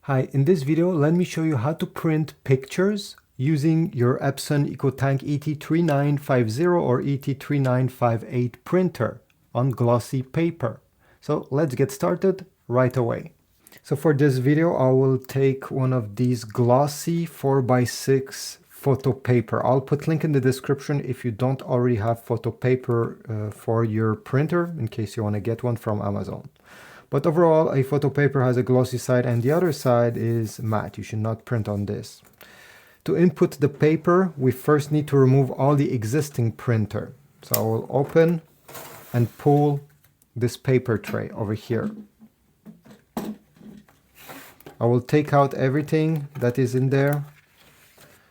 Hi, in this video, let me show you how to print pictures using your Epson EcoTank ET-3950 or ET-3958 printer on glossy paper. So let's get started right away. So for this video, I will take one of these glossy 4x6 photo paper. I'll put link in the description if you don't already have photo paper for your printer, in case you want to get one from Amazon. But overall, a photo paper has a glossy side and the other side is matte. You should not print on this. To input the paper, we first need to remove all the existing printer. So I will open and pull this paper tray over here. I will take out everything that is in there.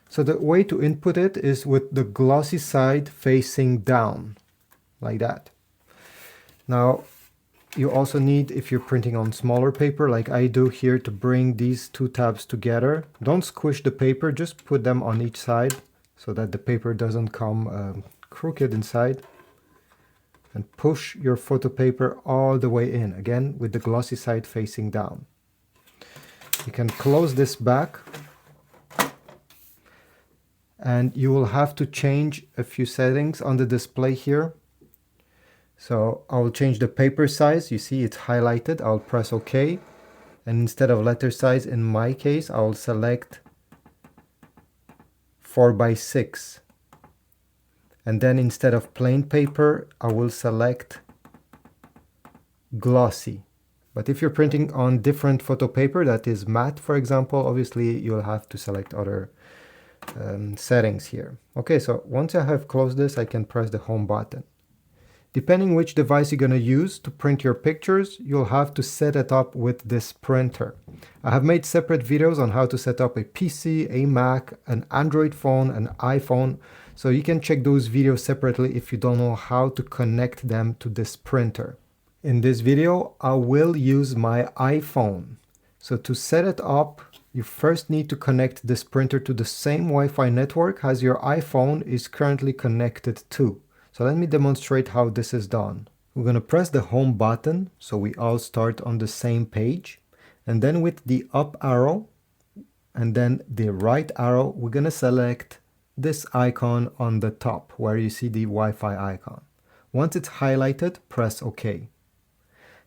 So the way to input it is with the glossy side facing down, like that. Now, you also need, if you're printing on smaller paper like I do here, to bring these two tabs together. Don't squish the paper, just put them on each side so that the paper doesn't come crooked inside. And push your photo paper all the way in, again with the glossy side facing down. You can close this back and you will have to change a few settings on the display here. So I will change the paper size. You see it's highlighted. I'll press OK. And instead of letter size, in my case, I will select 4x6. And then instead of plain paper, I will select glossy. But if you're printing on different photo paper that is matte, for example, obviously you'll have to select other settings here. Okay, so once I have closed this, I can press the home button. Depending which device you're going to use to print your pictures, you'll have to set it up with this printer. I have made separate videos on how to set up a PC, a Mac, an Android phone, an iPhone, so you can check those videos separately if you don't know how to connect them to this printer. In this video, I will use my iPhone. So to set it up, you first need to connect this printer to the same Wi-Fi network as your iPhone is currently connected to. So let me demonstrate how this is done. We're going to press the home button so we all start on the same page. And then with the up arrow and then the right arrow, we're going to select this icon on the top where you see the Wi-Fi icon. Once it's highlighted, press OK.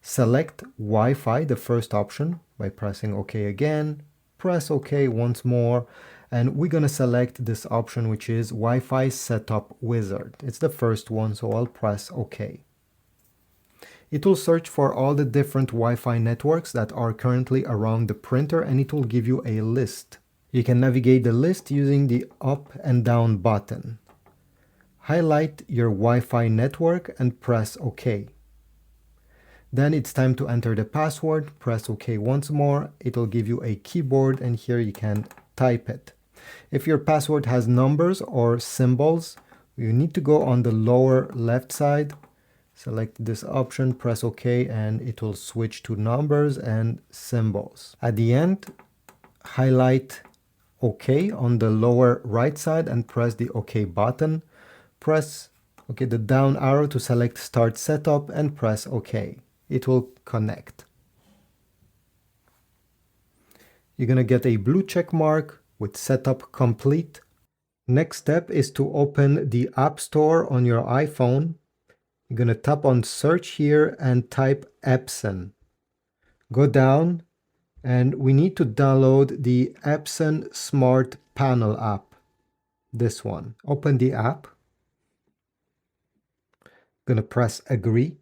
Select Wi-Fi, the first option, by pressing OK again. Press OK once more. And we're going to select this option, which is Wi-Fi Setup Wizard. It's the first one, so I'll press OK. It will search for all the different Wi-Fi networks that are currently around the printer, and it will give you a list. You can navigate the list using the up and down button. Highlight your Wi-Fi network and press OK. Then it's time to enter the password. Press OK once more. It will give you a keyboard, and here you can type it. If your password has numbers or symbols, you need to go on the lower left side, select this option, press OK, and it will switch to numbers and symbols. At the end, highlight OK on the lower right side and press the OK button. Press the down arrow to select Start Setup and press OK. It will connect. You're going to get a blue check mark with setup complete. Next step is to open the App Store on your iPhone. You're going to tap on search here and type Epson. Go down and we need to download the Epson Smart Panel app. This one. Open the app. Going to press agree.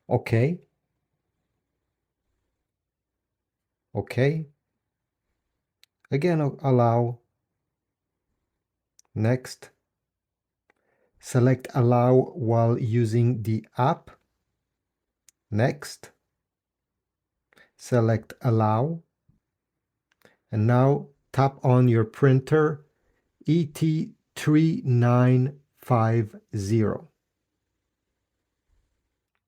OK. OK. Again, allow. Next. Select allow while using the app. Next. Select allow. And now tap on your printer ET-3950.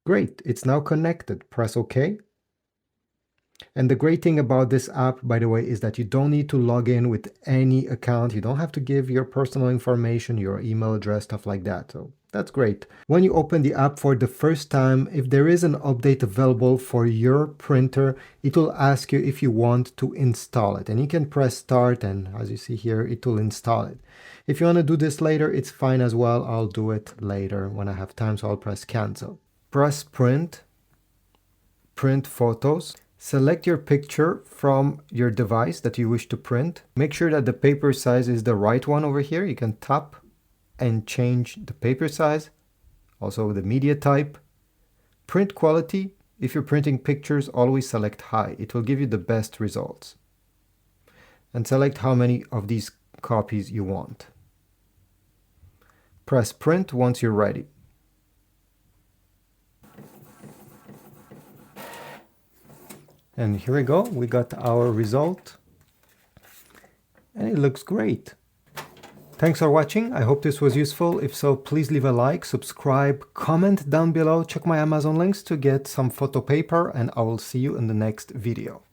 Great, it's now connected. Press OK. And the great thing about this app, by the way, is that you don't need to log in with any account. You don't have to give your personal information, your email address, stuff like that. So That's great. When you open the app for the first time, if there is an update available for your printer, it will ask you if you want to install it. And you can press start, and as you see here, it will install it. If you want to do this later, it's fine as well. I'll do it later when I have time, so I'll press cancel. Press print, print photos. Select your picture from your device that you wish to print. Make sure that the paper size is the right one over here. You can tap and change the paper size, also the media type. Print quality, if you're printing pictures, always select high. It will give you the best results. And select how many of these copies you want. Press print once you're ready. And here we go, we got our result. And it looks great. Thanks for watching. I hope this was useful. If so, please leave a like, subscribe, comment down below, check my Amazon links to get some photo paper, and I will see you in the next video.